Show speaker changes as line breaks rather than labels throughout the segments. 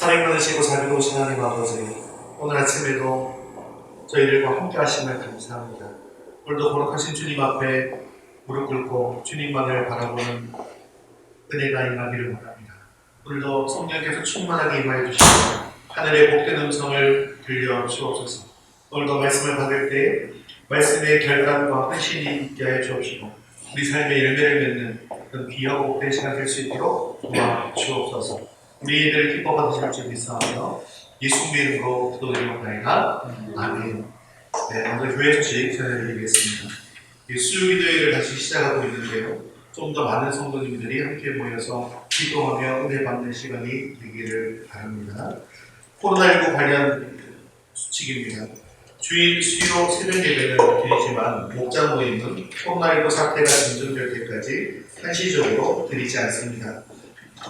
사랑 받으시고 자비로우신 하나님 아버지, 오늘 아침에도 저희들과 함께 하심을 감사합니다. 오늘도 거룩하신 주님 앞에 무릎 꿇고 주님만을 바라보는 은혜가 임하기를 원합니다. 오늘도 성령께서 충만하게 임하여 주시고 하늘의 복된 음성을 들려 주옵소서. 오늘도 말씀을 받을 때 말씀의 결단과 헌신이 있게 하여 주옵시고 우리 삶의 열매를 맺는 그런 귀하고 복된 시간 될 수 있도록 도와 주옵소서. 우리를 기뻐 받으실 줄 믿사오며 예수님의 이름으로 기도드리옵나이다. 아멘. 네, 오늘 교회 소식 전해드리겠습니다. 수요일을 다시 시작하고 있는데요. 좀 더 많은 성도님들이 함께 모여서 기도하며 은혜 받는 시간이 되기를 바랍니다. 코로나19 관련 수칙입니다. 주일 수요 새벽 예배는 드리지만 목장 모임은 코로나19 사태가 진정될 때까지 한시적으로 드리지 않습니다.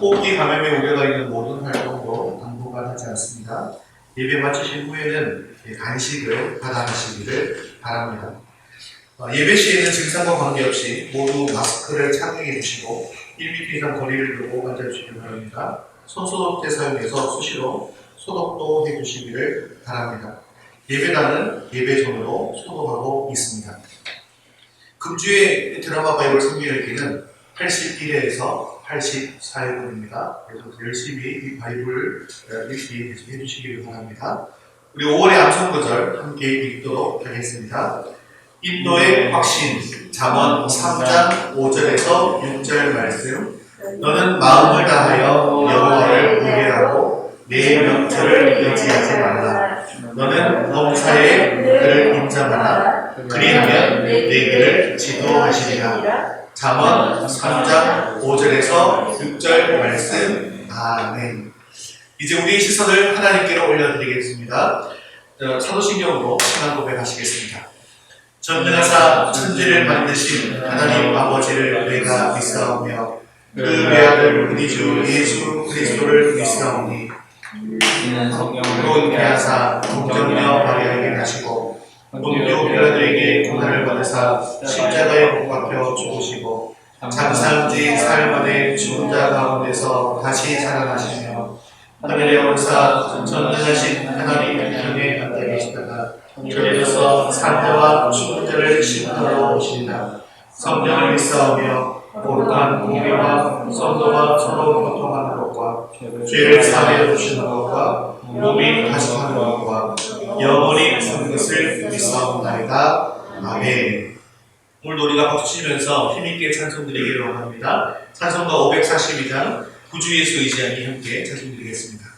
호흡기 감염의 우려가 있는 모든 활동도 당분간 하지 않습니다. 예배 마치신 후에는 간식을 받아가시기를 바랍니다. 예배 시에는 증상과 관계없이 모두 마스크를 착용해 주시고 1m 이상 거리를 두고 앉아주시기 바랍니다. 손소독제 사용해서 수시로 소독도 해주시기를 바랍니다. 예배단은 예배 전으로 소독하고 있습니다. 금주의 드라마 바이블 성경 읽기는 81회에서 84회분입니다. 그래서 열심히 이 바이블 읽기 해주시기를 바랍니다. 우리 5월의 암송구절 함께 읽도록 하겠습니다. 인도의 확신, 잠언 3장 5절에서 6절 말씀. 너는 마음을 다하여 여호와를 의뢰하고 내 명철을 의지하지 말라. 너는 범사에 그를 인정하라. 그리하면 내 길을 지도하시리라. 잠언 3장 5절에서 6절 말씀. 아멘. 이제 우리의 시선을 하나님께로 올려드리겠습니다. 사도신경으로 신앙 고백하시겠습니다. 전능하사 천지를 만드신 하나님 아버지를 내가 믿사오며 그 외아들 우리 주 예수 그리스도를 믿사오니 이는 성령으로 잉태하사 동정녀 마리아에게 나시고 본교 빌라도에게 고난을 받으사 십자가에 못 박혀 죽으시고 장사한지 사흘 만에 죽은 자 가운데서 다시 살아나시며 하늘에 올사 전능하신 하나님 편에 앉아 계시다가 저리로서 산자와 죽은 자를 심판하러 오시리라. 성령을 믿사오며 거룩한 공의와 성도와 서로 교통하는 것과 죄를 사하여 주시는 것과 몸이 다시하는 것과 영원히 사는 것을 믿사옵나이다. 아멘. 오늘도 우리가 박수치면서 힘있게 찬송드리기를 원합니다. 찬송가 542장 구주 예수 의지하니 함께 찬송드리겠습니다.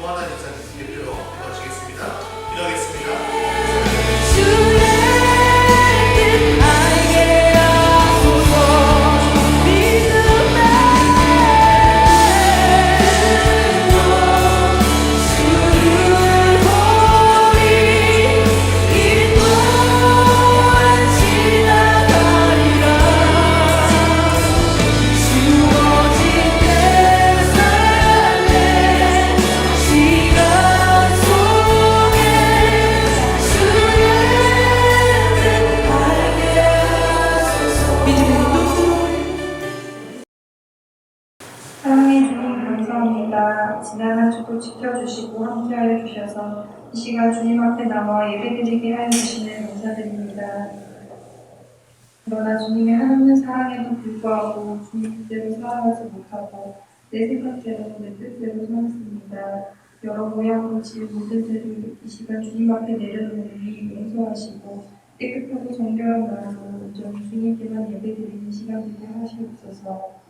노하나 집사님 대표로 모시겠습니다. 기도하겠습니다.
사랑해 주님 감사합니다. 지난 한 주도 지켜주시고 함께하여 주셔서 이 시간 주님 앞에 나와 예배드리게 하여 주시는 감사드립니다. 그러나 주님의 한없는 사랑에도 불구하고 주님 뜻대로 살아가지 못하고 내 생각대로 내 뜻대로 살았습니다. 여러 모양으로 지은 모든 죄를 이 시간 주님 앞에 내려놓으니 용서하시고 깨끗하고 정결한 마음으로 온전히 주님께만 예배드리는 시간 되게 하시옵소서.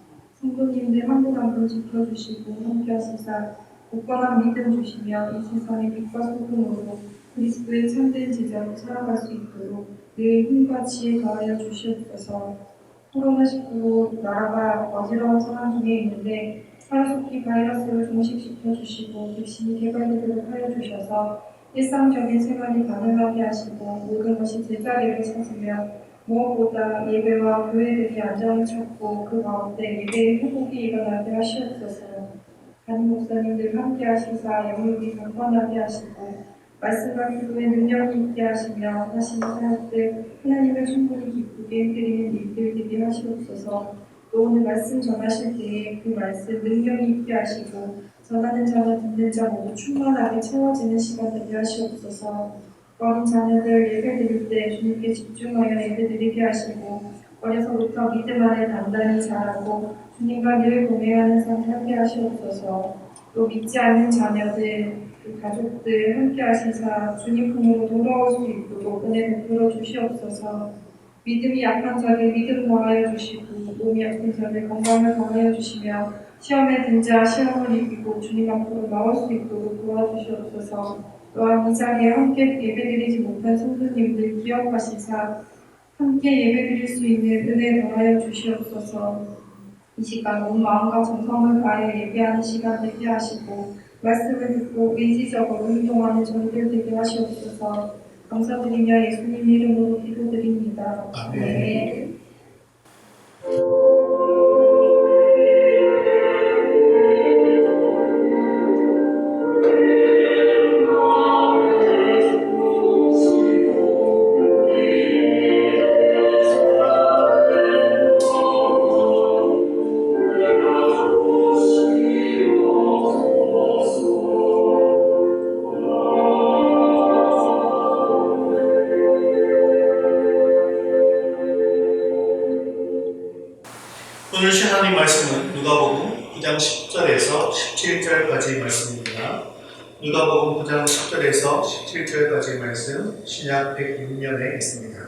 성도님들 한 분 한 분 지켜주시고 함께하시사 굳건한 믿음 주시며 이 세상의 빛과 소금으로 그리스도의 참된 제자로 살아갈 수 있도록 늘 힘과 지혜 더하여 주시옵소서. 코로나19로 나라가 어지러운 상황 중에 있는데 하루속히 바이러스를 종식시켜 주시고 백신이 개발되도록 하여 주셔서 일상적인 생활이 가능하게 하시고 모든 것이 제자리를 찾으며 무엇보다 예배와 교회들이 안정을 찾고 그 가운데 예배의 회복이 일어나게 하시옵소서. 담임 목사님들 함께 하시사 영육이 강건하게 하시고 말씀과 기도의 능력이 있게 하시며 하시는 사역들 하나님을 충분히 기쁘게 해드리는 일들 되게 하시옵소서. 또 오늘 말씀 전하실 때에 그 말씀 능력이 있게 하시고 전하는 자와 듣는 자 모두 충만하게 채워지는 시간 되게 하시옵소서. 어린 자녀들 예배 드릴 때 주님께 집중하여 예배 드리게 하시고 어려서부터 믿음 안에 단단히 자라고 주님과 늘 동행하는 삶 함께 하시옵소서. 또 믿지 않는 자녀들, 그 가족들 함께 하시사 주님 품으로 돌아올 수 있도록 은혜 베풀어 주시옵소서. 믿음이 약한 자를 믿음 더하여 주시고 몸이 아픈 자를 건강을 더하여 주시며 시험에 든 자 시험을 이기고 주님 앞으로 나올 수 있도록 도와주시옵소서. 또한 이 자리에 함께 예배드리지 못한 성도님들 기억하시사 함께 예배드릴 수 있는 은혜 더하여 주시옵소서. 이 시간 온 마음과 정성을 다해 예배하는 시간 되게 하시고 말씀을 듣고 의지적으로 행동하는 저희들 되게 하시옵소서. 감사드리며 예수님 이름으로 기도드립니다. 아멘.
오늘 하나님 말씀은 누가복음 9장 10절에서 17절까지 말씀입니다. 누가복음 9장 10절에서 17절까지 말씀 신약 106년에 있습니다.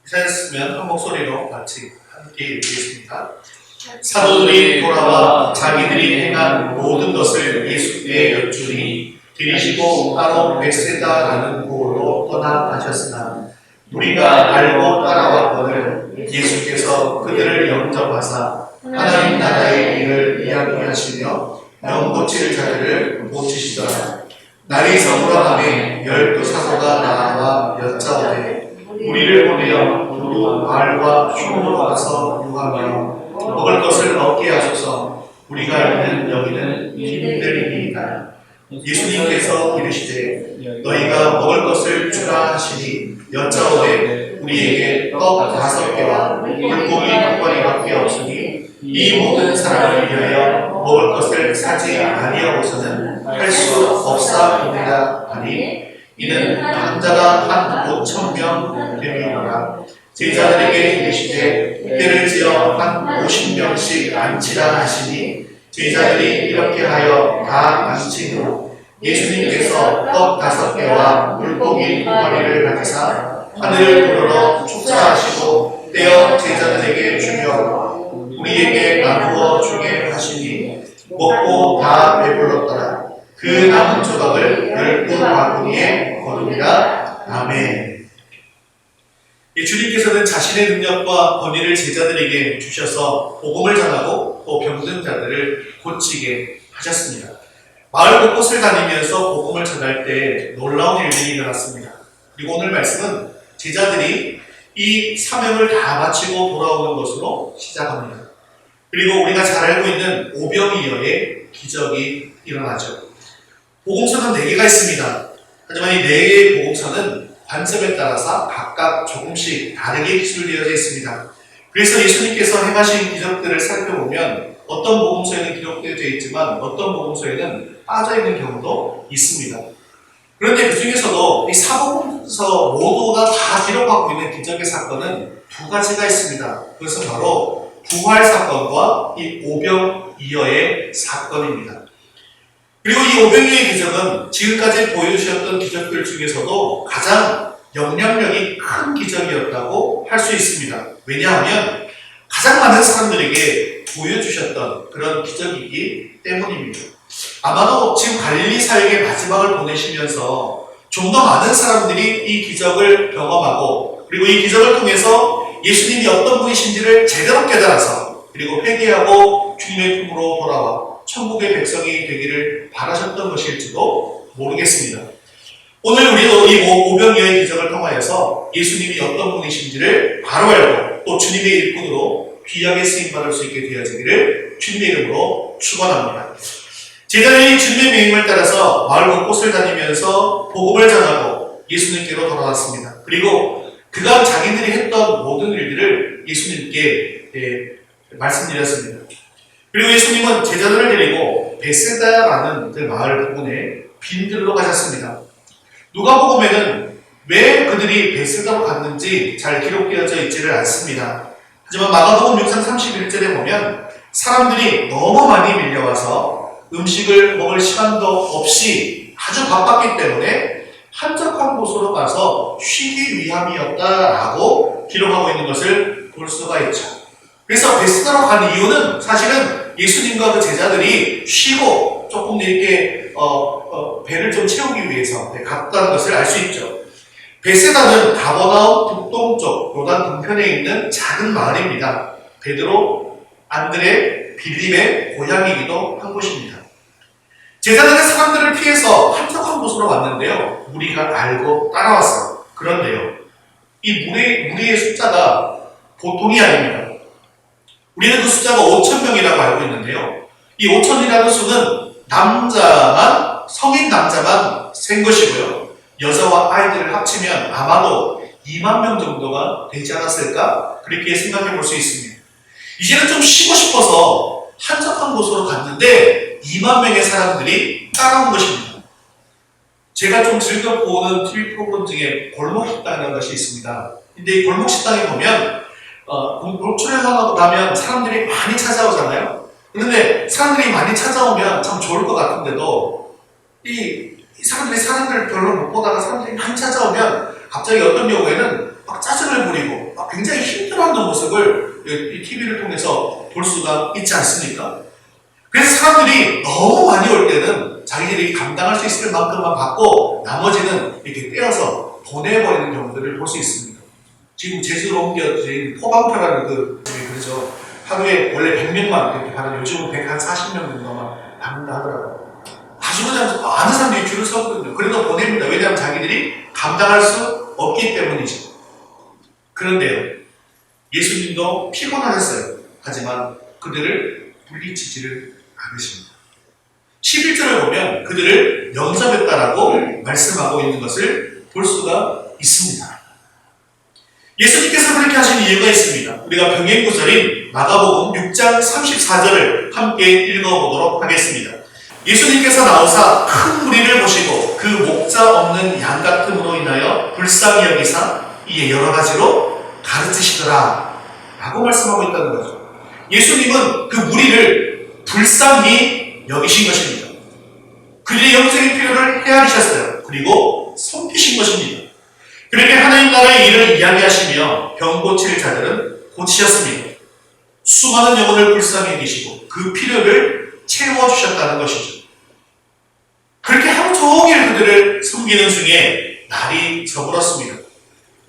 이사였으면 한 목소리로 같이 함께 읽겠습니다. 사도들이 돌아와 자기들이 행한 모든 것을 예수께 여쭈니 들이시고 따로 벳세다라는 곳으로 떠나가셨으나 우리가 알고 따라왔거늘 예수께서 그들을 영접하사 하나님 나라의 일을 이야기하시며 병 고칠 자들을 고치시더라. 날이 서물어가매 12 사도가 나와 여짜오되 우리를 보내어 모두 마을과 촌으로 가서 유하며 먹을 것을 얻게 하소서. 우리가 있는 여기는 힘들이니이다. 예수님께서 이르시되 너희가 먹을 것을 주라 하시니 여짜오되 우리에게 떡 5개와 물고기 2마리밖에 없으니 이 모든 사람을 위하여 먹을 것을 사지 아니하고서는 할 수 없사옵니다 하니 이는 남자가 한 5,000명 됨이니라. 제자들에게 이르시되 때를 지어 한 50명씩 앉히라 하시니 제자들이 이렇게 하여 다 앉힌 후 예수님께서 떡 5개와 물고기 2마리를 가지사 하늘을 우러러 축사하시고 떼어 제자들에게 주며 우리에게 나누어 주게 하시니 먹고 다 배불렀더라. 그 남은 조각을 12바구니에 거두니라. 아멘. 주님께서는 자신의 능력과 권위를 제자들에게 주셔서 복음을 전하고 또 병든 자들을 고치게 하셨습니다. 마을 곳곳을 다니면서 복음을 전할 때 놀라운 일들이 일어났습니다. 그리고 오늘 말씀은 제자들이 이 사명을 다 마치고 돌아오는 것으로 시작합니다. 그리고 우리가 잘 알고 있는 오병이어의 기적이 일어나죠. 복음서는 4개가 있습니다. 하지만 이 4개의 복음서는 관점에 따라서 각각 조금씩 다르게 기술되어져 있습니다. 그래서 예수님께서 행하신 기적들을 살펴보면 어떤 복음서에는 기록되어져 있지만 어떤 복음서에는 빠져있는 경우도 있습니다. 그런데 그 중에서도 이 사복음서 모두가 다 기록하고 있는 기적의 사건은 2가지가 있습니다. 그것은 바로 부활 사건과 이 오병이어의 사건입니다. 그리고 이 오병이어의 기적은 지금까지 보여주셨던 기적들 중에서도 가장 영향력이 큰 기적이었다고 할 수 있습니다. 왜냐하면 가장 많은 사람들에게 보여주셨던 그런 기적이기 때문입니다. 아마도 지금 갈릴리 사역의 마지막을 보내시면서 좀 더 많은 사람들이 이 기적을 경험하고 그리고 이 기적을 통해서 예수님이 어떤 분이신지를 제대로 깨달아서 그리고 회개하고 주님의 품으로 돌아와 천국의 백성이 되기를 바라셨던 것일지도 모르겠습니다. 오늘 우리도 이 오병이어의 기적을 통하여서 예수님이 어떤 분이신지를 바로 알고 또 주님의 일꾼으로 귀하게 쓰임받을 수 있게 되어지기를 주님의 이름으로 축원합니다. 제자들이 주님의 명령을 따라서 마을 곳곳을 다니면서 복음을 전하고 예수님께로 돌아왔습니다. 그리고 그간 자기들이 했던 모든 일들을 예수님께 말씀드렸습니다. 그리고 예수님은 제자들을 데리고 베세다라는 그 마을 부근에 빈들로 가셨습니다. 누가복음에는 왜 그들이 베세다로 갔는지 잘 기록되어져 있지를 않습니다. 하지만 마가복음 6장 31절에 보면 사람들이 너무 많이 밀려와서 음식을 먹을 시간도 없이 아주 바빴기 때문에 한적한 곳으로 가서 쉬기 위함이었다라고 기록하고 있는 것을 볼 수가 있죠. 그래서 베세다로 간 이유는 사실은 예수님과 그 제자들이 쉬고 조금 이렇게 배를 좀 채우기 위해서 갔다는 것을 알 수 있죠. 베세다는 가버나움 북동쪽 요단 동편에 있는 작은 마을입니다. 베드로, 안드레, 빌립의 고향이기도 한 곳입니다. 제자들은 사람들을 피해서 한적한 곳으로 왔는데요. 무리가 알고 따라왔어요. 그런데요, 이 무리의 숫자가 보통이 아닙니다. 우리는 그 숫자가 5,000명이라고 알고 있는데요. 이 5,000이라는 수는 성인 남자만 센 것이고요. 여자와 아이들을 합치면 아마도 2만 명 정도가 되지 않았을까? 그렇게 생각해 볼 수 있습니다. 이제는 좀 쉬고 싶어서 한적한 곳으로 갔는데 2만 명의 사람들이 따라온 것입니다. 제가 좀 즐겨 보는 TV 프로그램 중에 골목식당이라는 것이 있습니다. 근데 이 골목식당에 보면 노출해서 나면 사람들이 많이 찾아오잖아요. 그런데 사람들이 많이 찾아오면 참 좋을 것 같은데도 이 사람들 별로 못 보다가 사람들이 많이 찾아오면 갑자기 어떤 경우에는 막 짜증을 부리고 막 굉장히 힘들어하는 모습을 이 TV를 통해서 볼 수가 있지 않습니까? 그래서 사람들이 너무 많이 올 때는 자기들이 감당할 수 있을 만큼만 받고 나머지는 이렇게 떼어서 보내버리는 경우들을 볼 수 있습니다. 지금 제주로 옮겨진 포방표라는 그러죠. 하루에 원래 100명만 이렇게 받는 요즘은 140명 정도만 받는다 하더라고요. 아주 그냥 많은 사람들이 줄을 섰거든요. 그래도 보냅니다. 왜냐하면 자기들이 감당할 수 없기 때문이죠. 그런데요, 예수님도 피곤하셨어요. 하지만 그들을 물리치지를 않으십니다. 11절을 보면 그들을 영접했다라고 말씀하고 있는 것을 볼 수가 있습니다. 예수님께서 그렇게 하신 이유가 있습니다. 우리가 병행구절인 마가복음 6장 34절을 함께 읽어보도록 하겠습니다. 예수님께서 나오사 큰 무리를 보시고 그 목자 없는 양 같음으로 인하여 불쌍히 여기사 이에 여러 가지로 가르치시더라 라고 말씀하고 있다는 거죠. 예수님은 그 무리를 불쌍히 여기신 것입니다. 그들의 영적인 필요를 헤아리셨어요. 그리고 섬기신 것입니다. 그렇게 하나님 나라의 일을 이야기하시며 병 고칠 자들은 고치셨습니다. 수많은 영혼을 불쌍히 여기시고 그 필요를 채워주셨다는 것이죠. 그렇게 하루 종일 그들을 섬기는 중에 날이 저물었습니다.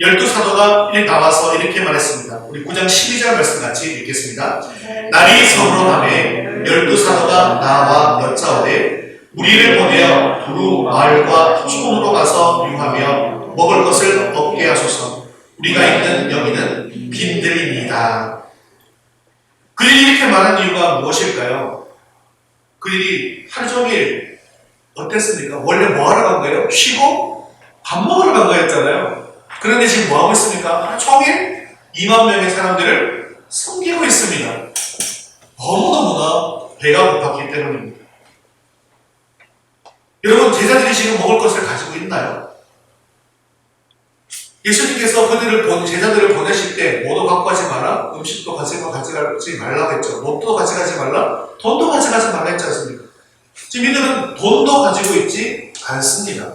12사도가 나와서 이렇게 말했습니다. 우리 9장 12절 말씀 같이 읽겠습니다. 날이 저물어가매 12사도가 나와 여짜오되 우리를 보내어 두루 마을과 촌으로 가서 유하며 먹을 것을 얻게 하소서. 우리가 있는 여기는 빈들입니다. 그들이 이렇게 말한 이유가 무엇일까요? 그들이 하루 종일 어땠습니까? 원래 뭐 하러 간 거예요? 쉬고 밥 먹으러 간 거였잖아요. 그런데 지금 뭐 하고 있습니까? 하루 종일 2만 명의 사람들을 섬기고 있습니다. 너무너무나 배가 고팠기 때문입니다. 여러분, 제자들이 지금 먹을 것을 가지고 있나요? 예수님께서 제자들을 보내실 때 뭐도 갖고 가지 마라, 음식도 가져가지 말라고 했죠. 옷도 가져가지 말라, 돈도 가져가지 말라 했지 않습니까? 지금 이들은 돈도 가지고 있지 않습니다.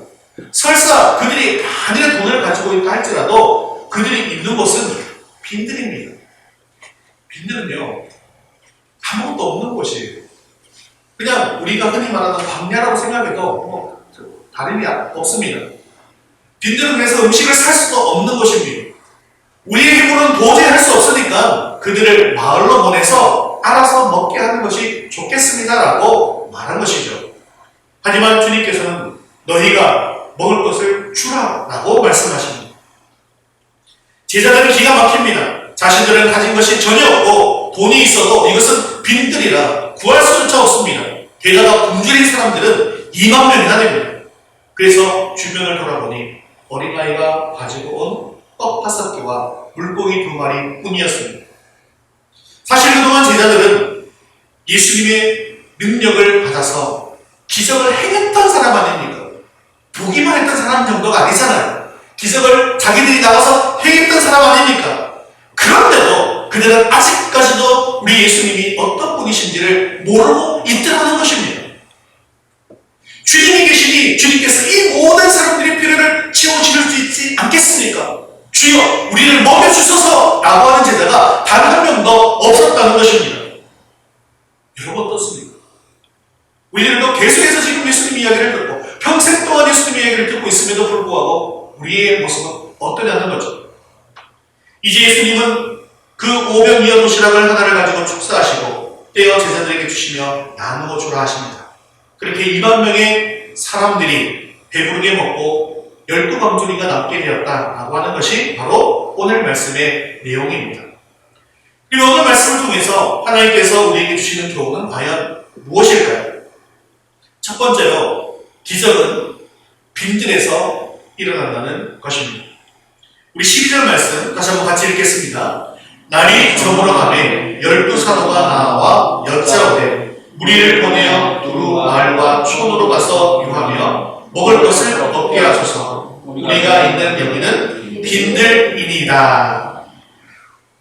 설사 그들이 만일에 돈을 가지고 있다 할지라도 그들이 있는 곳은 빈들입니다. 빈들은요, 아무것도 없는 곳이에요. 그냥 우리가 흔히 말하는 광야라고 생각해도 다름이 없습니다. 빈들은 그래서 음식을 살 수도 없는 것입니다. 우리의 힘으로는 도저히 할 수 없으니까 그들을 마을로 보내서 알아서 먹게 하는 것이 좋겠습니다라고 말한 것이죠. 하지만 주님께서는 너희가 먹을 것을 주라라고 말씀하십니다. 제자들은 기가 막힙니다. 자신들은 가진 것이 전혀 없고 돈이 있어도 이것은 빈들이라 구할 수조차 없습니다. 게다가 굶주린 사람들은 2만 명이나 됩니다. 그래서 주변을 돌아보니 어린아이가 가지고 온 떡 5개와 물고기 2마리 뿐이었습니다. 사실 그동안 제자들은 예수님의 능력을 받아서 기적을 행했던 사람 아닙니까? 보기만 했던 사람 정도가 아니잖아요. 기적을 자기들이 나가서 행했던 사람 아닙니까? 그런데도 그들은 아직까지도 우리 예수님이 어떤 분이신지를 모르고 있더라는 것입니다. 주님이 계시니 주님께서 이 모든 사람들의 필요를 채워주실 수 있지 않겠습니까? 주여 우리를 먹여주소서 라고 하는 제자가 단 한 명도 없었다는 것입니다. 여러분 어떻습니까? 우리들도 계속해서 지금 예수님 이야기를 듣고 평생 동안 예수님 이야기를 듣고 있음에도 불구하고 우리의 모습은 어떠냐는 거죠. 이제 예수님은 그 오병이어 도시락을 하나를 가지고 축사하시고 떼어 제자들에게 주시며 나누어 주라 하십니다. 그렇게 2만 명의 사람들이 배부르게 먹고 12광주리가 남게 되었다라고 하는 것이 바로 오늘 말씀의 내용입니다. 그리고 오늘 말씀을 통해서 하나님께서 우리에게 주시는 교훈은 과연 무엇일까요? 첫 번째로 기적은 빈들에서 일어난다는 것입니다. 우리 12절 말씀 다시 한번 같이 읽겠습니다. 날이 저물어가매 12사도가 나와 여짜오되 우리를 보내어 두루 마을과 촌으로 가서 유하며 먹을 것을 얻게 하소서. 우리가 있는 여기는 빈들이니이다.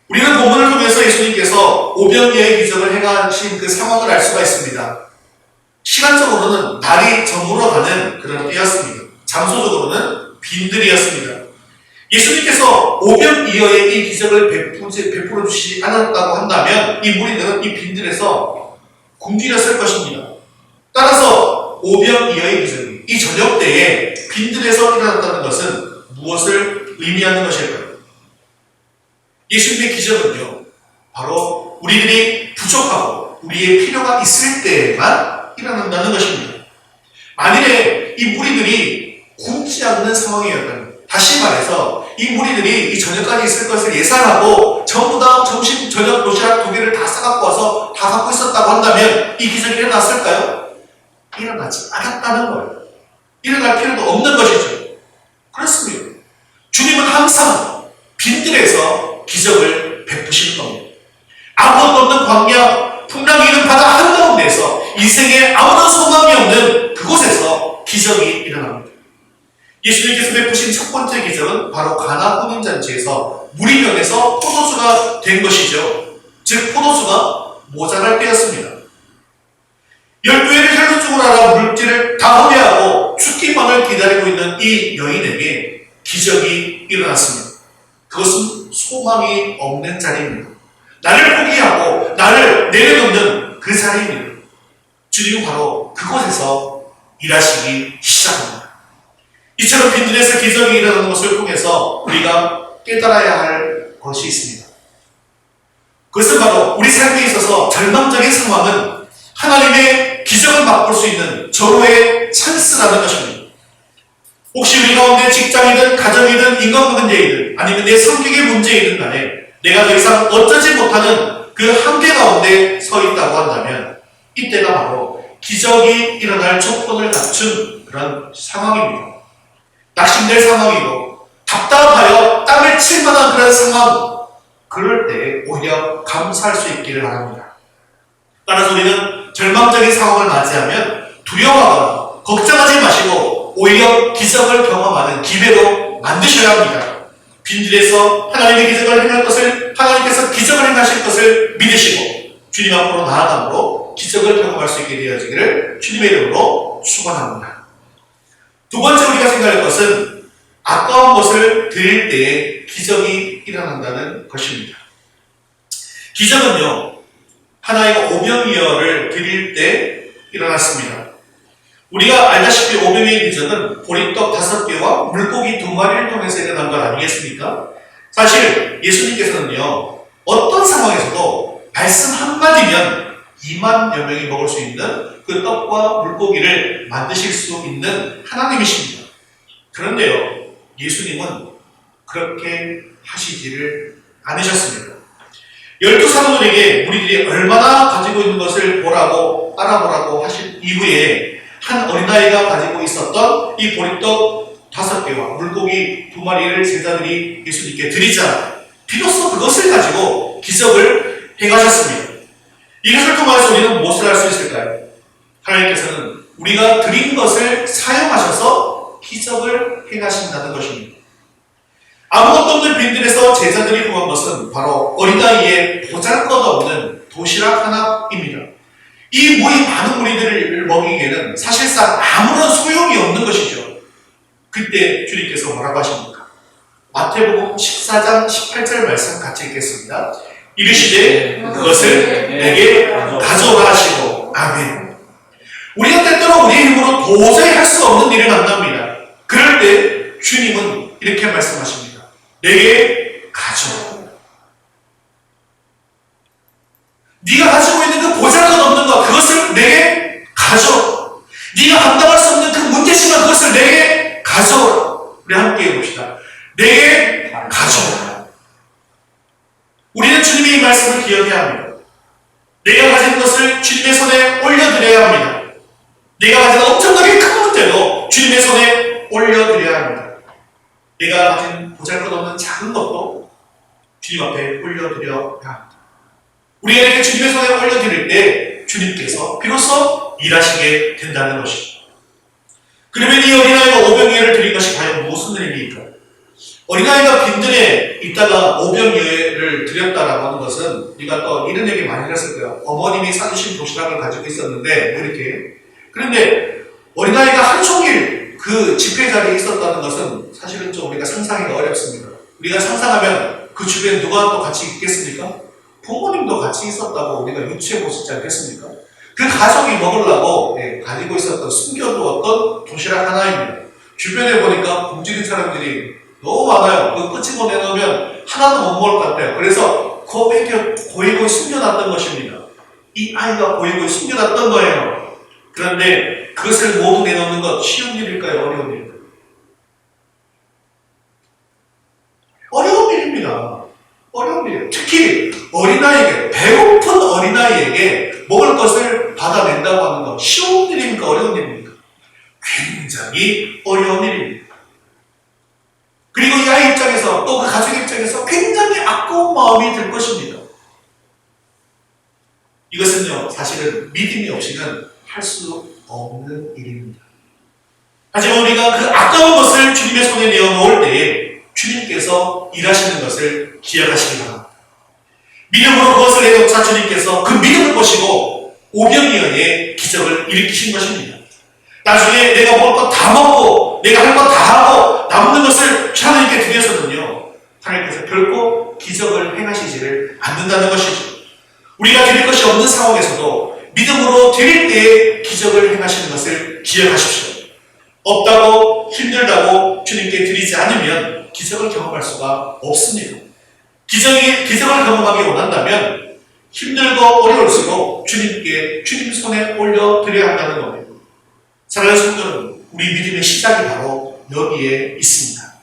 우리는 본문을 통해서 예수님께서 오병이어의 기적을 행하신 그 상황을 알 수가 있습니다. 시간적으로는 날이 저물어가는 그런 때였습니다. 장소적으로는 빈들이었습니다. 예수님께서 오병이어의 이 기적을 베풀어 주시지 않았다고 한다면 이 무리들은 이 빈들에서 굶주렸을 것입니다. 따라서 오병이어의 기적이 이 저녁 때에 빈들에서 일어났다는 것은 무엇을 의미하는 것일까요? 예수님의 기적은요, 바로 우리들이 부족하고 우리의 필요가 있을 때에만 일어난다는 것입니다. 만일에 이 무리들이 굶지 않는 상황이었다면, 다시 말해서 이 무리들이 이 저녁까지 있을 것을 예상하고 전부 다 점심, 저녁 도시락 2개를 다 싸갖고 와서 다 갖고 있었다고 한다면 이 기적이 일어났을까요? 일어나지 않았다는 거예요. 일어날 필요도 없는 것이죠. 그렇습니다. 주님은 항상 빈들에서 기적을 베푸시는 겁니다. 아무것도 없는 광야, 풍랑이 있는 바다 한가운데서 인생에 아무런 소망이 없는 그곳에서 기적이 일어납니다. 예수님께서 베푸신 첫 번째 기적은 바로 가나 혼인잔치에서 물이 변해서 포도주가 된 것이죠. 즉 포도주가 모자랄 때였습니다. 12회를 혈루 쪽으로 알아 물질을 다 허비하고 죽기만을 기다리고 있는 이 여인에게 기적이 일어났습니다. 그것은 소망이 없는 자리입니다. 나를 포기하고 나를 내려놓는 그 자리입니다. 주님은 바로 그곳에서 일하시기 시작합니다. 이처럼 빈들에서 기적이 일어나는 것을 통해서 우리가 깨달아야 할 것이 있습니다. 그것은 바로 우리 삶에 있어서 절망적인 상황은 하나님의 기적을 맛볼 수 있는 절호의 찬스라는 것입니다. 혹시 우리 가운데 직장이든 가정이든 인간관계이든 아니면 내 성격의 문제이든 간에 내가 더 이상 어쩌지 못하는 그 한계 가운데 서 있다고 한다면 이때가 바로 기적이 일어날 조건을 갖춘 그런 상황입니다. 낙심될 상황이고 답답하여 땀을 칠 만한 그런 상황, 그럴 때 오히려 감사할 수 있기를 바랍니다. 따라서 우리는 절망적인 상황을 맞이하면 두려워하거나 걱정하지 마시고 오히려 기적을 경험하는 기회로 만드셔야 합니다. 빈들에서 하나님의 기적을 행할 것을, 하나님께서 기적을 행하실 것을 믿으시고 주님 앞으로 나아감으로 기적을 경험할 수 있게 되어지기를 주님의 이름으로 축원합니다. 두 번째 우리가 생각할 것은 아까운 것을 드릴 때에 기적이 일어난다는 것입니다. 기적은요, 하나의 오병이어를 드릴 때 일어났습니다. 우리가 알다시피 오병이어의 기적은 보리떡 5개와 물고기 2마리를 통해서 일어난 것 아니겠습니까? 사실 예수님께서는요, 어떤 상황에서도 말씀 한마디면 2만여 명이 먹을 수 있는 그 떡과 물고기를 만드실 수 있는 하나님이십니다. 그런데요, 예수님은 그렇게 하시지를 않으셨습니다. 12사도들에게 우리들이 얼마나 가지고 있는 것을 보라고 알아보라고 하신 이후에 한 어린아이가 가지고 있었던 이 보리떡 5개와 물고기 2마리를 제자들이 예수님께 드리자 비로소 그것을 가지고 기적을 행하셨습니다. 이것을 통해서 우리는 무엇을 할 수 있을까요? 하나님께서는 우리가 드린 것을 사용하셔서 기적을 행하신다는 것입니다. 아무것도 없는 빈들에서 제자들이 구한 것은 바로 어린아이의 보잘것없는 도시락 하나입니다. 이 많은 무리들을 먹이기에는 사실상 아무런 소용이 없는 것이죠. 그때 주님께서 뭐라고 하십니까? 마태복음 14장 18절 말씀 같이 읽겠습니다. 이르시되 그것을 내게 가져오라 하시고 아멘. 우리가 때때로 우리의 힘으로 도저히 할 수 없는 일을 만납니다. 그럴 때 주님은 이렇게 말씀하십니다. 내게 가져오라. 네가 가지고 있는 그 보잘것없는 것, 그것을 내게 가져오라. 네가 감당할 수 없는 그 문제지만 그것을 내게 가져오라. 우리 함께 해봅시다. 내게 가져오라. 우리는 주님의 이 말씀을 기억해야 합니다. 내가 가진 것을 주님의 손에 올려드려야 합니다. 내가 가진 엄청나게 큰 문제도 주님의 손에 올려드려야 합니다. 내가 가진 보잘것없는 작은 것도 주님 앞에 올려드려야 합니다. 우리가 이렇게 주님의 손에 올려드릴 때 주님께서 비로소 일하시게 된다는 것이죠. 그러면 이 어린아이가 오병이어를 드린 것이 과연 무슨 의미일까요? 어린아이가 빈들에 있다가 오병이어를 드렸다라고 하는 것은 우리가 또 이런 얘기 많이 했을 거예요. 어머님이 사주신 도시락을 가지고 있었는데 이렇게. 그런데 어린아이가 하루 종일 그 집회 자리에 있었다는 것은 사실은 좀 우리가 상상하기가 어렵습니다. 우리가 상상하면 그 주변에 누가 또 같이 있겠습니까? 부모님도 같이 있었다고 우리가 유추해 보시지 않겠습니까? 그 가족이 먹으려고 가지고 있었던 숨겨두었던 도시락 하나입니다. 주변에 보니까 굶주린 사람들이 너무 많아요. 그 끄집어 내놓으면 하나도 못 먹을 것 같아요. 그래서 고백에 고이고이 숨겨놨던 것입니다. 이 아이가 고이고이 숨겨놨던 거예요. 그런데 그것을 모두 내놓는 것 쉬운 일일까요? 어려운 일일까요? 어려운 일입니다. 어려운 일이에요. 특히 어린아이에게, 배고픈 어린아이에게 먹을 것을 받아낸다고 하는 건 쉬운 일입니까? 어려운 일입니까? 굉장히 어려운 일입니다. 그리고 이 아이 입장에서 또 그 가족 입장에서 굉장히 아까운 마음이 들 것입니다. 이것은요, 사실은 믿음이 없이는 할 수 없는 일입니다. 하지만 우리가 그 아까운 것을 주님의 손에 내어놓을 때에 주님께서 일하시는 것을 기억하시기 바랍니다. 믿음으로 그것을 내놓자 주님께서 그 믿음을 보시고 오병이어의 기적을 일으키신 것입니다. 나중에 내가 먹을 것 다 먹고 내가 할 것 다 하고 남는 것을 하나님께 드려서는요, 하나님께서 결코 기적을 행하시지를 않는다는 것이죠. 우리가 드릴 것이 없는 상황에서도 믿음으로 드릴 때에 기적을 행하시는 것을 기억하십시오. 없다고 힘들다고 주님께 드리지 않으면 기적을 경험할 수가 없습니다. 기적을 경험하기 원한다면 힘들고 어려울수록 주님께 주님 손에 올려드려야 한다는 겁니다. 사랑하는 성도 여러분, 우리 믿음의 시작이 바로 여기에 있습니다.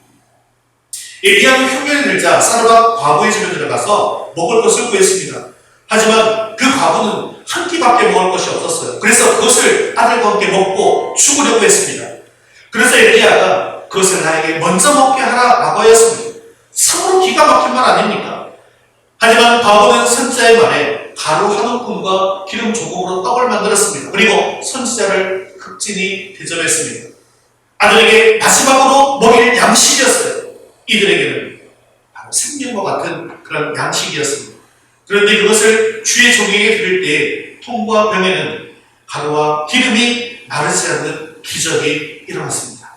엘리야는 흉년이 들자 사르밧 과부의 집에 들어가서 먹을 것을 구했습니다. 하지만 그 과부는 한 끼밖에 먹을 것이 없었어요. 그래서 그것을 아들과 함께 먹고 죽으려고 했습니다. 그래서 엘리야가 그것을 나에게 먼저 먹게 하라라고 하였습니다. 참으로 기가 막힌 말 아닙니까? 하지만 과부는 선지자의 말에 가루 한 움큼과 기름 조금으로 떡을 만들었습니다. 그리고 선지자를 극진히 대접했습니다. 아들에게 마지막으로 먹일 양식이었어요. 이들에게는 바로 생명과 같은 그런 양식이었습니다. 그런데 그것을 주의 종에게 드릴 때 통과 병에는 가루와 기름이 마르지 않는 기적이 일어났습니다.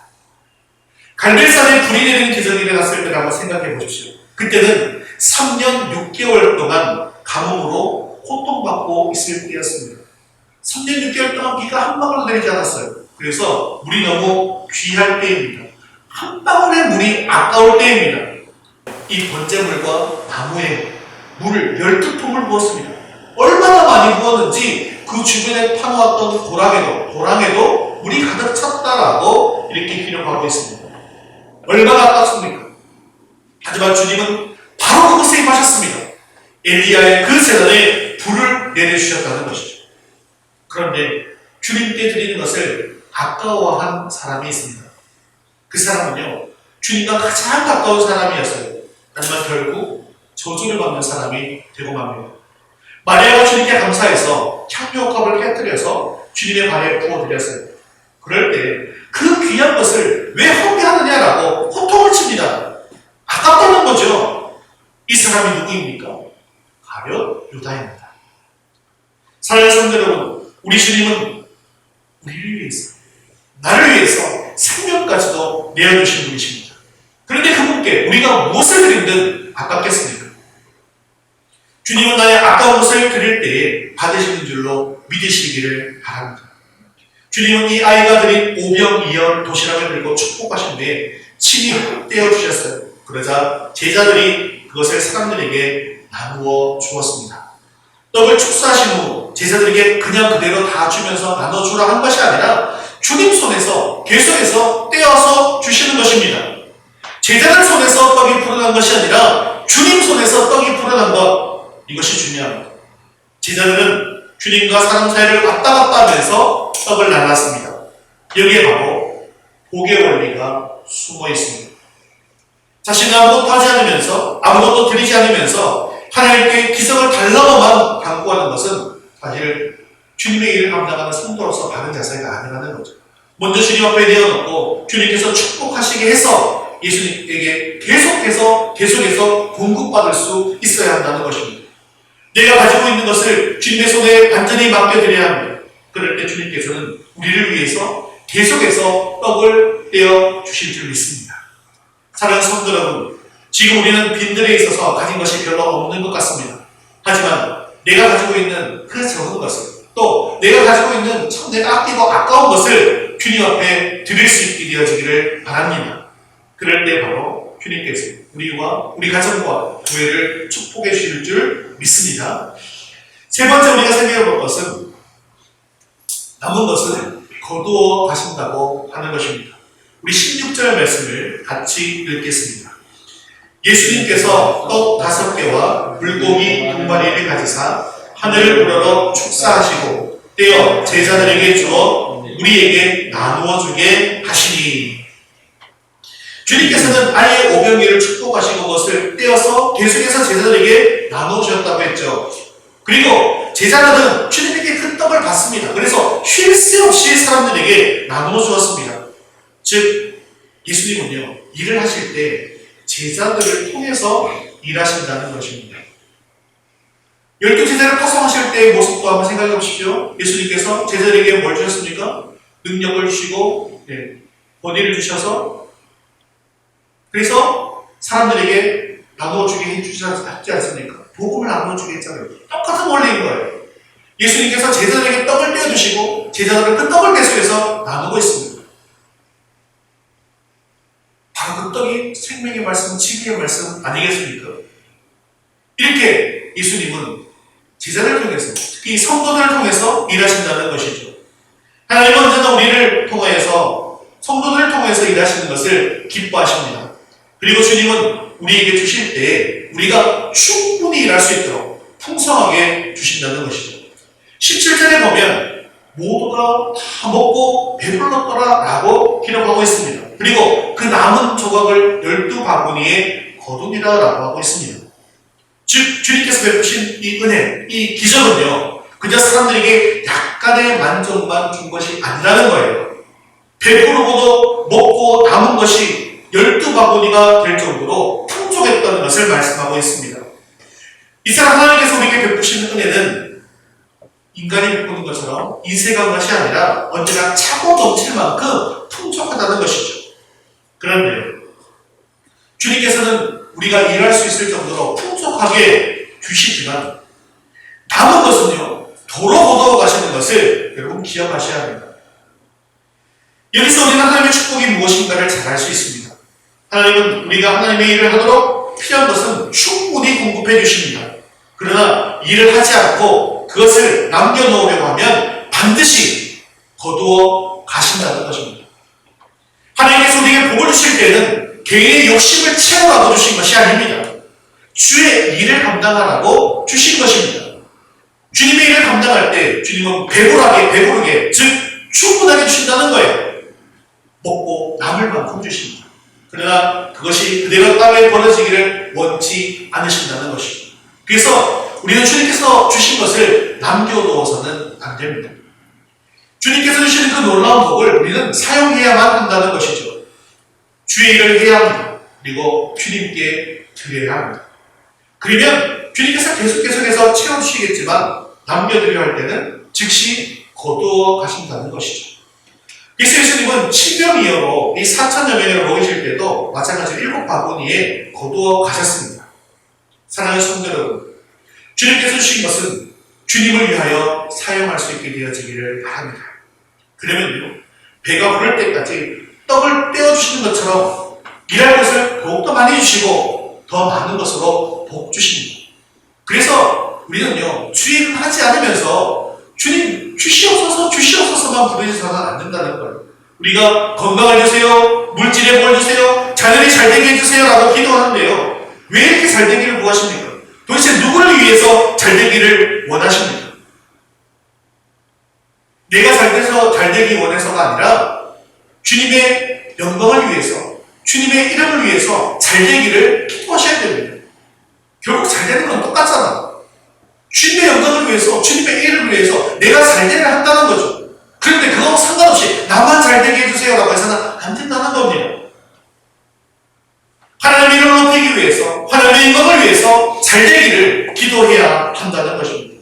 갈멜산에 불이 내리는 기적이 일어났을 때라고 생각해 보십시오. 그때는 3년 6개월 동안 가뭄으로 고통받고 있을 때였습니다. 3년 6개월 동안 비가 한 방울도 내리지 않았어요. 그래서 물이 너무 귀할 때입니다. 한 방울의 물이 아까울 때입니다. 이 번제물과 나무에 물을 12통을 부었습니다. 얼마나 많이 부었는지 그 주변에 파놓았던 도랑에도 물이 가득 찼다라고 이렇게 기록하고 있습니다. 얼마나 아깝습니까? 하지만 주님은 바로 그것에 임하셨습니다. 엘리야의 그 재단에 불을 내려주셨다는 것이죠. 그런데 주님께 드리는 것을 아까워한 사람이 있습니다. 그 사람은요, 주님과 가장 가까운 사람이었어요. 하지만 결국 저주를 받는 사람이 되고 맙니다. 마리아가 주님께 감사해서 향유옥합을 깨뜨려서 주님의 발에 부어드렸어요. 그럴 때 그 귀한 것을 왜 헛되하느냐라고 호통을 칩니다. 아깝다는 거죠. 이 사람이 누구입니까? 바로 유다입니다. 사랑하는 성도 여러분, 우리 주님은 우리를 위해서, 나를 위해서 생명까지도 내어주신 분이십니다. 그런데 그분께 우리가 무엇을 드리든 아깝겠습니까? 주님은 나의 아까운 것을 드릴 때에 받으시는 줄로 믿으시기를 바랍니다. 주님은 이 아이가 드린 오병이어 도시락을 들고 축복하신 뒤에 친히 떼어주셨어요. 그러자 제자들이 그것을 사람들에게 나누어 주었습니다. 떡을 축사하신 후 제자들에게 그냥 그대로 다 주면서 나눠주라 한 것이 아니라 주님 손에서 계속해서 떼어서 주시는 것입니다. 제자들 손에서 떡이 불어난 것이 아니라 주님 손에서 떡이 불어난 것, 이것이 중요합니다. 제자들은 주님과 사람 사이를 왔다 갔다 하면서 떡을 나눴습니다. 여기에 바로 복의 원리가 숨어 있습니다. 자신은 아무것도 하지 않으면서, 아무것도 드리지 않으면서 하나님께 기적을 달라고만 당부하는 것은 사실 주님의 일을 감당하는 성도로서 바른 자세가 아니라는 거죠. 먼저 주님 앞에 내어놓고 주님께서 축복하시게 해서 예수님에게 계속해서 공급받을 수 있어야 한다는 것입니다. 내가 가지고 있는 것을 주님의 손에 완전히 맡겨드려야 합니다. 그럴 때 주님께서는 우리를 위해서 계속해서 떡을 떼어 주실 줄 믿습니다. 사랑하는 성도 여러분, 지금 우리는 빈들에 있어서 가진 것이 별로 없는 것 같습니다. 하지만 내가 가지고 있는 그 적은 것을, 또 내가 가지고 있는 참 내가 아끼고 아까운 것을 주님 앞에 드릴 수 있게 되어지기를 바랍니다. 그럴 때 바로 주님께서 우리와 우리 가정과 교회를 축복해 주실 줄 믿습니다. 세 번째 우리가 생각해 볼 것은 남은 것은 거두어 가신다고 하는 것입니다. 우리 16절 말씀을 같이 읽겠습니다. 예수님께서 떡 5개와 물고기 2마리를 가지사 하늘을 우러러 축사하시고 떼어 제자들에게 주어 우리에게 나누어 주게 하시니, 주님께서는 아예 오병이어를 축복하시고 그것을 떼어서 계속해서 제자들에게 나누어 주셨다고 했죠. 그리고 제자들은 주님에게 그 떡을 받습니다. 그래서 쉴 새 없이 사람들에게 나누어 주었습니다. 즉 예수님은요, 일을 하실 때 제자들을 통해서 일하신다는 것입니다. 12제자를 파송하실 때의 모습도 한번 생각해 보십시오. 예수님께서 제자들에게 뭘 주셨습니까? 능력을 주시고 권위를 주셔서, 그래서 사람들에게 나누어 주게 해주지 않습니까? 복음을 나누어 주게 했잖아요. 똑같은 원리인 거예요. 예수님께서 제자들에게 떡을 떼어주시고 제자들은 그 떡을 계속해서 나누고 있습니다. 바로 그 떡이 생명의 말씀, 진리의 말씀 아니겠습니까? 이렇게 예수님은 제자를 통해서, 특히 성도들을 통해서 일하신다는 것이죠. 하나님은 언제나 우리를 통해서, 성도들을 통해서 일하시는 것을 기뻐하십니다. 그리고 주님은 우리에게 주실 때 우리가 충분히 일할 수 있도록 풍성하게 주신다는 것이죠. 17절에 보면 모두가 다 먹고 배불렀더라 라고 기록하고 있습니다. 그리고 그 남은 조각을 12바구니에 거두니라 라고 하고 있습니다. 즉 주님께서 베푸신 이 은혜, 이 기적은요, 그저 사람들에게 약간의 만족만 준 것이 아니라는 거예요. 배부르고도 먹고 남은 것이 12바구니가 될 정도로 풍족했다는 것을 말씀하고 있습니다. 이 사람 하나님께서 우리에게 베푸신 은혜는 인간이 베푸는 것처럼 인색한 것이 아니라 언제나 차고 넘칠 만큼 풍족하다는 것이죠. 그런데요, 주님께서는 우리가 일할 수 있을 정도로 풍족하게 주시지만 남은 것은요, 도로 거두어 가시는 것을 여러분 기억하셔야 합니다. 여기서 우리는 하나님의 축복이 무엇인가를 잘 알 수 있습니다. 하나님은 우리가 하나님의 일을 하도록 필요한 것은 충분히 공급해 주십니다. 그러나 일을 하지 않고 그것을 남겨놓으려고 하면 반드시 거두어 가신다는 것입니다. 하나님께서 우리에게 복을 주실 때는 개인의 욕심을 채우라고 주신 것이 아닙니다. 주의 일을 감당하라고 주신 것입니다. 주님의 일을 감당할 때 주님은 배부르게, 즉 충분하게 주신다는 거예요. 먹고 남을 만큼 주십니다. 그러나 그것이 그대로 땅에 벌어지기를 원치 않으신다는 것이죠. 그래서 우리는 주님께서 주신 것을 남겨두어서는 안 됩니다. 주님께서 주시는 그 놀라운 복을 우리는 사용해야만 한다는 것이죠. 주의 일을 해야 합니다. 그리고 주님께 드려야 합니다. 그러면 주님께서 계속해서 채워주시겠지만 남겨드려 할 때는 즉시 거두어 가신다는 것이죠. 그래서 예수님은 7병이어로 이 4천여 명을 먹이실 때도 마찬가지로 7바구니에 거두어 가셨습니다. 사랑하는 성도 여러분, 주님께서 주신 것은 주님을 위하여 사용할 수 있게 되어지기를 바랍니다. 그러면요, 배가 부를 때까지 떡을 떼어주시는 것처럼 일할 것을 더욱더 많이 주시고 더 많은 것으로 복 주십니다. 그래서 우리는요, 주일은 하지 않으면서 주님 주시옵소서만 부르셔서는 안 된다는 거예요. 우리가 건강을 주세요, 물질의 복을 주세요, 자녀이 잘되게 해주세요 라고 기도하는데요, 왜 이렇게 잘되기를 구하십니까? 도대체 누구를 위해서 잘되기를 원하십니까? 내가 잘돼서 잘되기 원해서가 아니라 주님의 영광을 위해서, 주님의 이름을 위해서 잘되기를 기도하셔야 됩니다. 결국 잘되는 건 똑같잖아. 주님의 영광을 위해서, 주님의 이름을 위해서 내가 잘되려 한다는 거죠. 그런데 그거 상관없이 나만 잘되게 해주세요 라고 해서는 안 된다는 겁니다. 하나님의 이름을 높이기 위해서, 하나님의 영광을 위해서 잘되기를 기도해야 한다는 것입니다.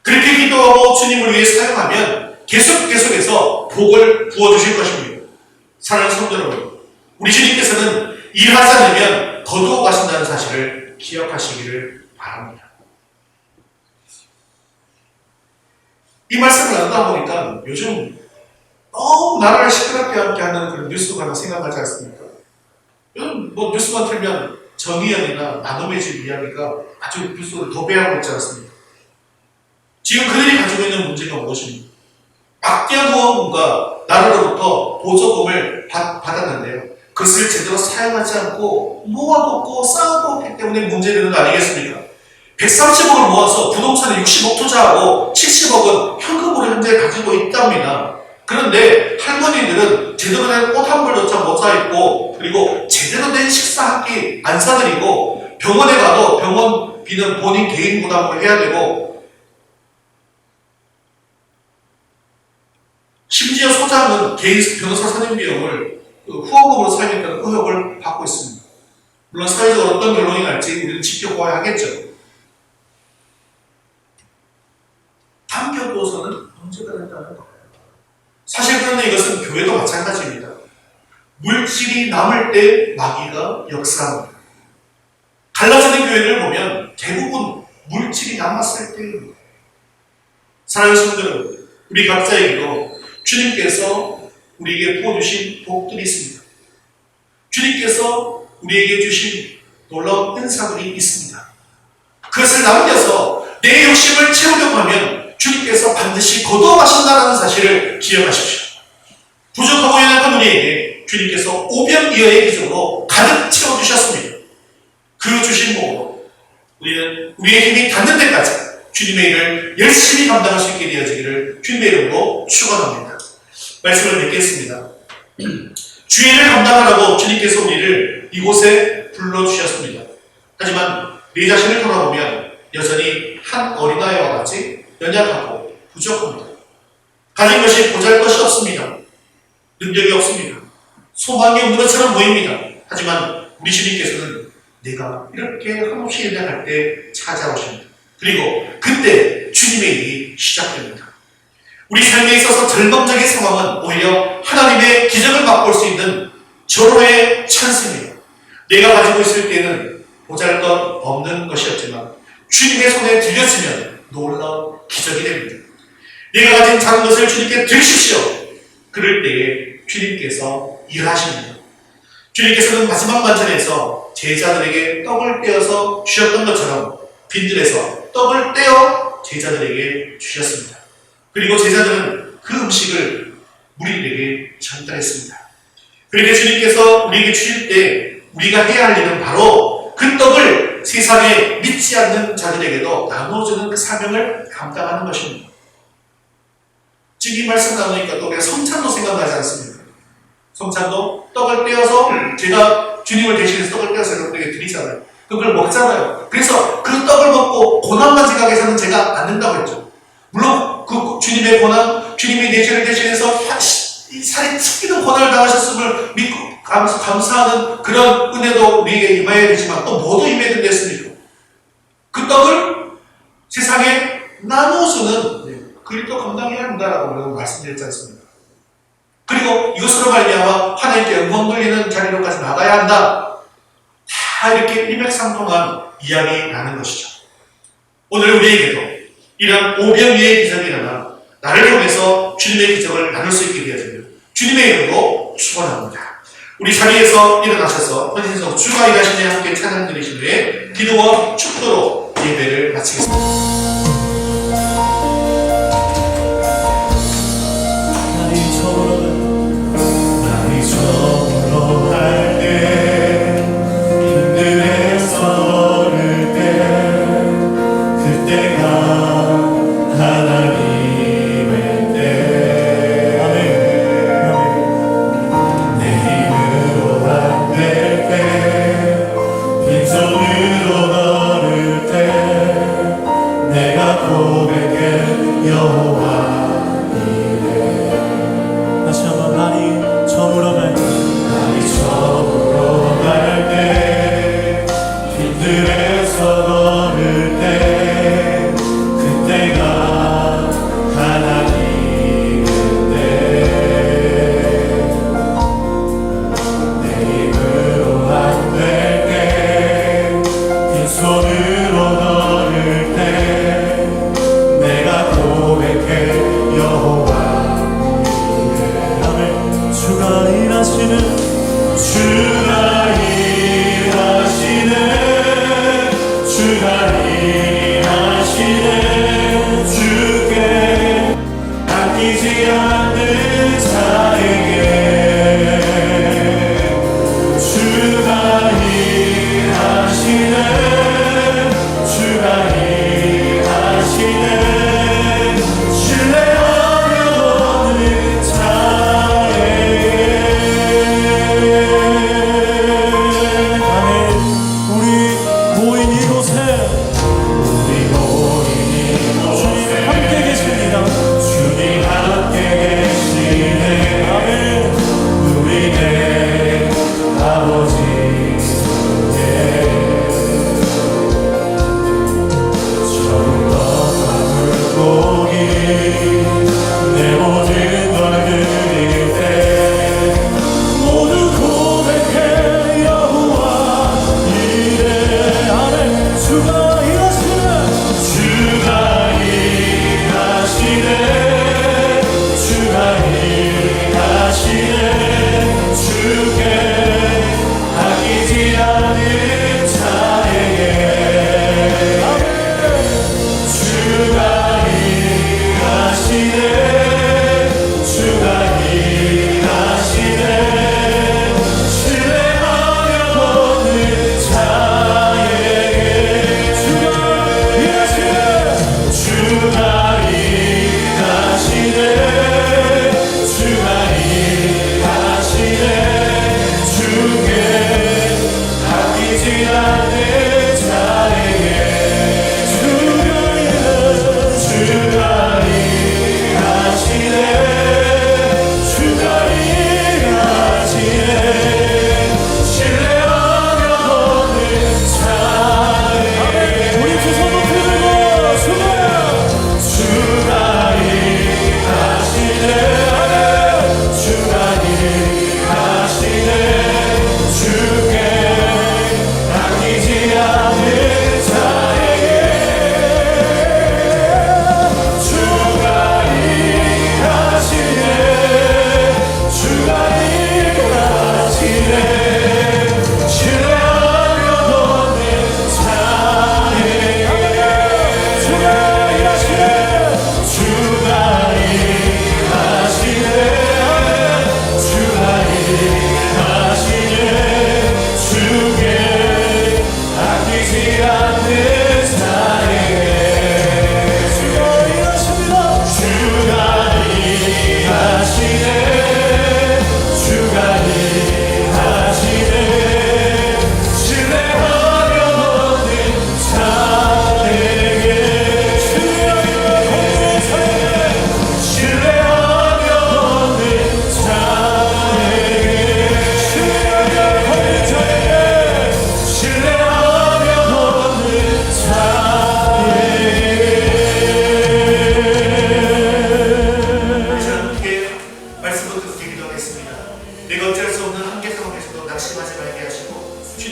그렇게 기도하고 주님을 위해 사용하면 계속해서 복을 부어주실 것입니다. 사랑하는 성도 여러분, 우리 주님께서는 일하지 않으면 거두어 가신다는 사실을 기억하시기를 바랍니다. 이 말씀을 나누다 보니까 요즘 너무 나라를 시끄럽게 하는 그런 뉴스가 하나 생각나지 않습니까? 요즘 뉴스만 틀면 정의연이나 나눔의 집 이야기가 아주 뉴스를 도배하고 있지 않습니까? 지금 그들이 가지고 있는 문제가 무엇입니까? 막대한 후원금과 나라로부터 보조금을 받았는데요, 그것을 제대로 사용하지 않고 모아뒀고 쌓아뒀기 때문에 문제되는 거 아니겠습니까? 130억을 모아서 부동산에 60억 투자하고 70억은 현금으로 현재 가지고 있답니다. 그런데 할머니들은 제대로 된 옷 한 벌조차 못 사입고, 그리고 제대로 된 식사 한 끼 안 사드리고, 병원에 가도 병원비는 본인 개인 부담으로 해야 되고, 심지어 소장은 개인 변호사 선임 비용을 후원금으로 사용했다는 의혹을 받고 있습니다. 물론 사회적으로 어떤 결론이 날지 우리는 지켜봐야 하겠죠. 남겨두어서는 문제가 된다는 거예요. 사실 그런데 이것은 교회도 마찬가지입니다. 물질이 남을 때 마귀가 역사합니다. 갈라지는 교회를 보면 대부분 물질이 남았을 때입니다. 사랑하는 성도들, 우리 각자에게도 주님께서 우리에게 부어주신 복들이 있습니다. 주님께서 우리에게 주신 놀라운 은사들이 있습니다. 그것을 남겨서 내 욕심을 채우려고 하면 주님께서 반드시 거두어가신다는 사실을 기억하십시오. 부족하고 연약한 우리에게 주님께서 오병이어의 기적으로 가득 채워주셨습니다. 그 주신 복으로 우리는 우리의 힘이 닿는 데까지 주님의 일을 열심히 감당할 수 있게 되어지기를 주님의 이름으로 축원합니다. 말씀을 맺겠습니다. 주의 일을 감당하라고 주님께서 우리를 이곳에 불러주셨습니다. 하지만 내 자신을 돌아보면 여전히 한 어린아이와 같이 연약하고 부족합니다. 가진 것이 보잘것이 없습니다. 능력이 없습니다. 소망이 없는 것처럼 보입니다. 하지만 우리 주님께서는 내가 이렇게 한없이 연약할 때 찾아오십니다. 그리고 그때 주님의 일이 시작됩니다. 우리 삶에 있어서 절망적인 상황은 오히려 하나님의 기적을 맛볼 수 있는 절호의 찬스입니다. 내가 가지고 있을 때는 보잘것 없는 것이었지만 주님의 손에 들려지면 놀라운 기적이 됩니다. 내가 가진 작은 것을 주님께 드리십시오. 그럴 때에 주님께서 일하십니다. 주님께서는 마지막 만찬에서 제자들에게 떡을 떼어서 주셨던 것처럼 빈들에서 떡을 떼어 제자들에게 주셨습니다. 그리고 제자들은 그 음식을 무리들에게 전달했습니다. 그렇게 주님께서 우리에게 주실 때 우리가 해야 할 일은 바로 그 떡을 세상에 믿지 않는 자들에게도 나눠주는 그 사명을 감당하는 것입니다. 지금 이 말씀 나누니까 또 내가 성찬도 생각나지 않습니까? 성찬도 떡을 떼어서 제가 주님을 대신해서 떡을 떼어서 여러분에게 드리잖아요. 그걸 먹잖아요. 그래서 그 떡을 먹고 고난만 지각해 서는 제가 안 된다고 했죠. 물론 그 주님의 고난, 주님이 내 죄를 대신해서 이 살이 찢기는 고난을 당하셨음을 믿고 감사하는 그런 은혜도 우리에게 임해야 되지만 또 모두 임해야 됐습니다. 그 떡을 세상에 나누어서는 그 일도 감당해야 한다라고 말씀드렸지 않습니까? 그리고 이것으로 말미암아 하나님께 영광 돌리는 자리로까지 나가야 한다. 다 이렇게 일맥상통한 이야기 나는 것이죠. 오늘 우리에게도 이런 오병이의 기적이 일어나 나를 통해서 주님의 기적을 나눌 수 있게 되어집니다. 주님의 이름으로 축원합니다. 우리 자리에서 일어나셔서 헌신성 주가 일하시네 함께 찬양 드리신 후에 기도와 축도로 예배를 마치겠습니다.
주님 함께 계십니다. 주님 함께 계십니다.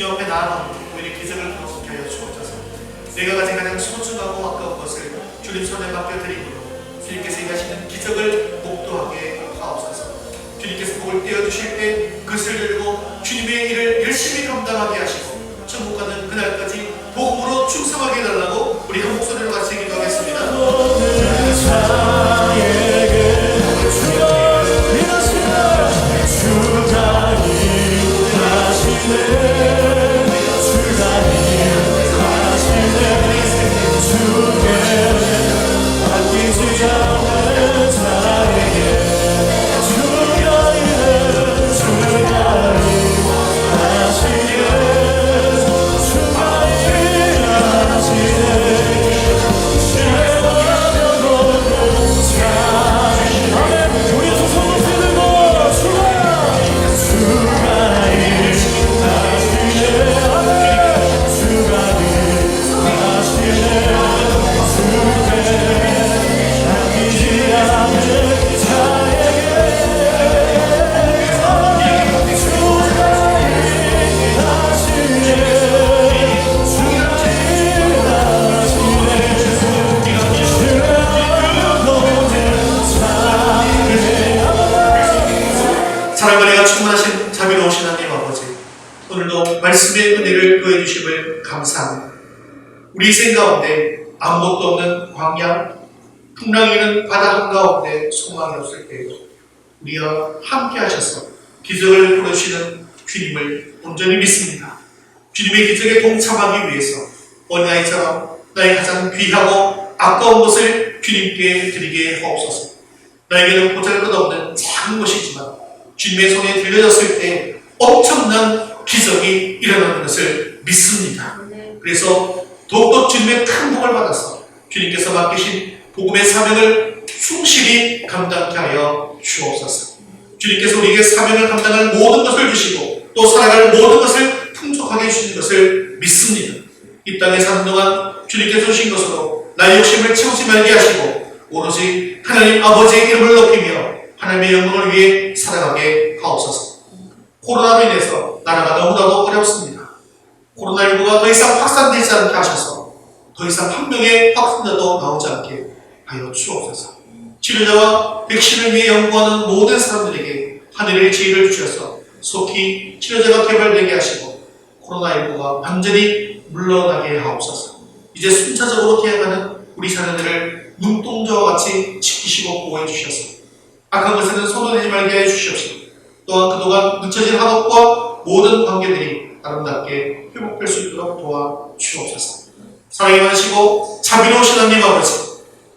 주님 앞에 나아가고 우리의 기적을 경험케 하여 주옵소서. 내가 가진 가장 소중하고 아까운 것을 주님 손에 맡겨드리므로 주님께서 일하시는 기적을 목도하게 하옵소서. 주님께서 복을 떼어주실 때 그것을 들고 주님의 일을 열심히 감당하게 하시고 천국 가는 그날까지 복음으로 충성하게 해달라고 우리 한 목소리로 같이 기도하겠습니다. 사랑과 충만하신 자비로우신 하나님 아버지, 오늘도 말씀의 은혜를 더해 주심을 감사합니다. 우리 생각 가운데 아무것도 없는 광야, 풍랑이는 바다 한가운데 소망이 없을 때 우리와 함께 하셔서 기적을 보여주시는 주님을 온전히 믿습니다. 주님의 기적에 동참하기 위해서 어린아이처럼 나의 가장 귀하고 아까운 것을 주님께 드리게 하옵소서. 나에게는 보잘것없는 작은 것이지만 주님의 손에 들려졌을 때 엄청난 기적이 일어나는 것을 믿습니다. 그래서 더욱더 주님의 큰 복을 받아서 주님께서 맡기신 복음의 사명을 충실히 감당케 하여 주옵소서. 주님께서 우리에게 사명을 감당할 모든 것을 주시고 또 살아갈 모든 것을 풍족하게 해주시는 것을 믿습니다. 이 땅에 사는 동안 주님께서 주신 것으로 나의 욕심을 채우지 말게 하시고 오로지 하나님 아버지의 이름을 높이며 하나님의 영광을 위해 살아가게 하옵소서. 코로나로 인해서 나라가 너무나도 어렵습니다. 코로나19가 더 이상 확산되지 않게 하셔서 더 이상 한 명의 확진자도 나오지 않게 하여 주옵소서. 치료자와 백신을 위해 연구하는 모든 사람들에게 하늘의 지혜를 주셔서 속히 치료제가 개발되게 하시고 코로나19가 완전히 물러나게 하옵소서. 이제 순차적으로 태어나는 우리 자녀들을 눈동자와 같이 지키시고 보호해 주셔서 악한 것에는 손을 대지 말게 해 주시옵시고 또한 그동안 늦춰진 학업과 모든 관계들이 아름답게 회복될 수 있도록 도와주옵소서. 사랑이 많으시고 자비로우신 하나님 아버지,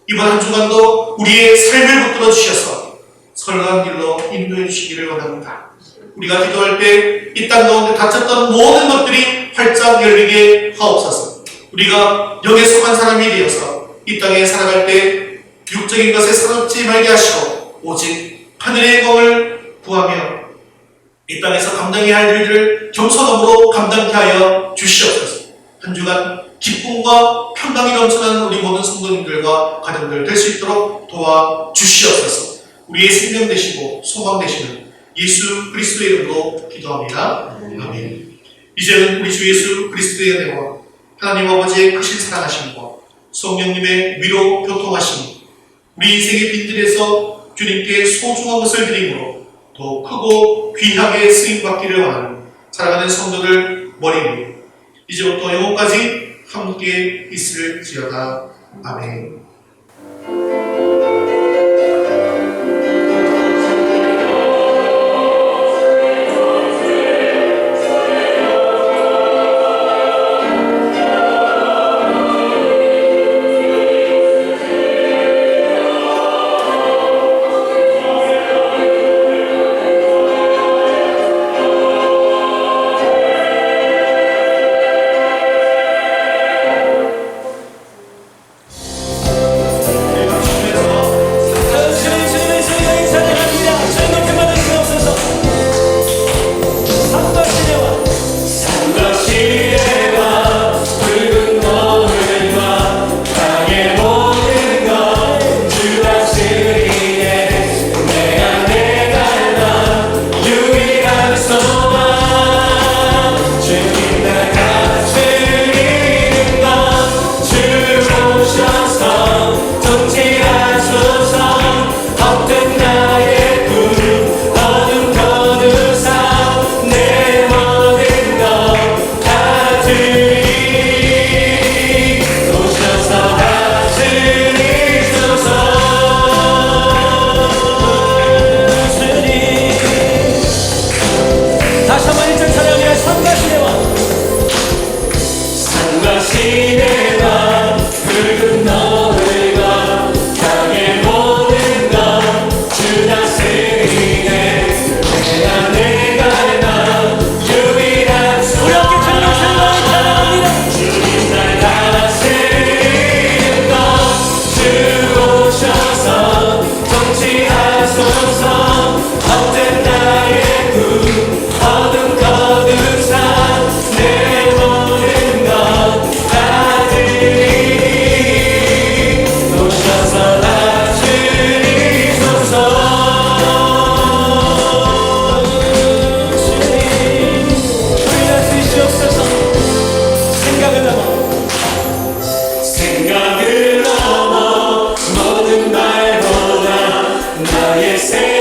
이번 한 주간도 우리의 삶을 붙들어 주셔서 선한 길로 인도해 주시기를 원합니다. 우리가 기도할 때 이 땅 가운데 닫혔던 모든 것들이 활짝 열리게 하옵소서. 우리가 영에 속한 사람이 되어서 이 땅에 살아갈 때 육적인 것에 사롭지 말게 하시고 오직 하늘의 영광을 구하며 이 땅에서 감당해야 할 일들을 겸손함으로 감당케 하여 주시옵소서. 한 주간 기쁨과 평강이 넘쳐나는 우리 모든 성도님들과 가정들 될 수 있도록 도와주시옵소서. 우리의 생명 되시고 소망 되시는 예수 그리스도의 이름으로 기도합니다. 아멘. 이제는 우리 주 예수 그리스도의 은혜와 하나님 아버지의 크신 사랑하심과 성령님의 위로 교통하심이 우리 인생의 빈들에서 주님께 소중한 것을 드림으로 더 크고 귀하게 쓰임받기를 원하는 사랑하는 성도들 머리 위에 이제부터 영원까지 함께 있을지어다. 아멘.
나의 생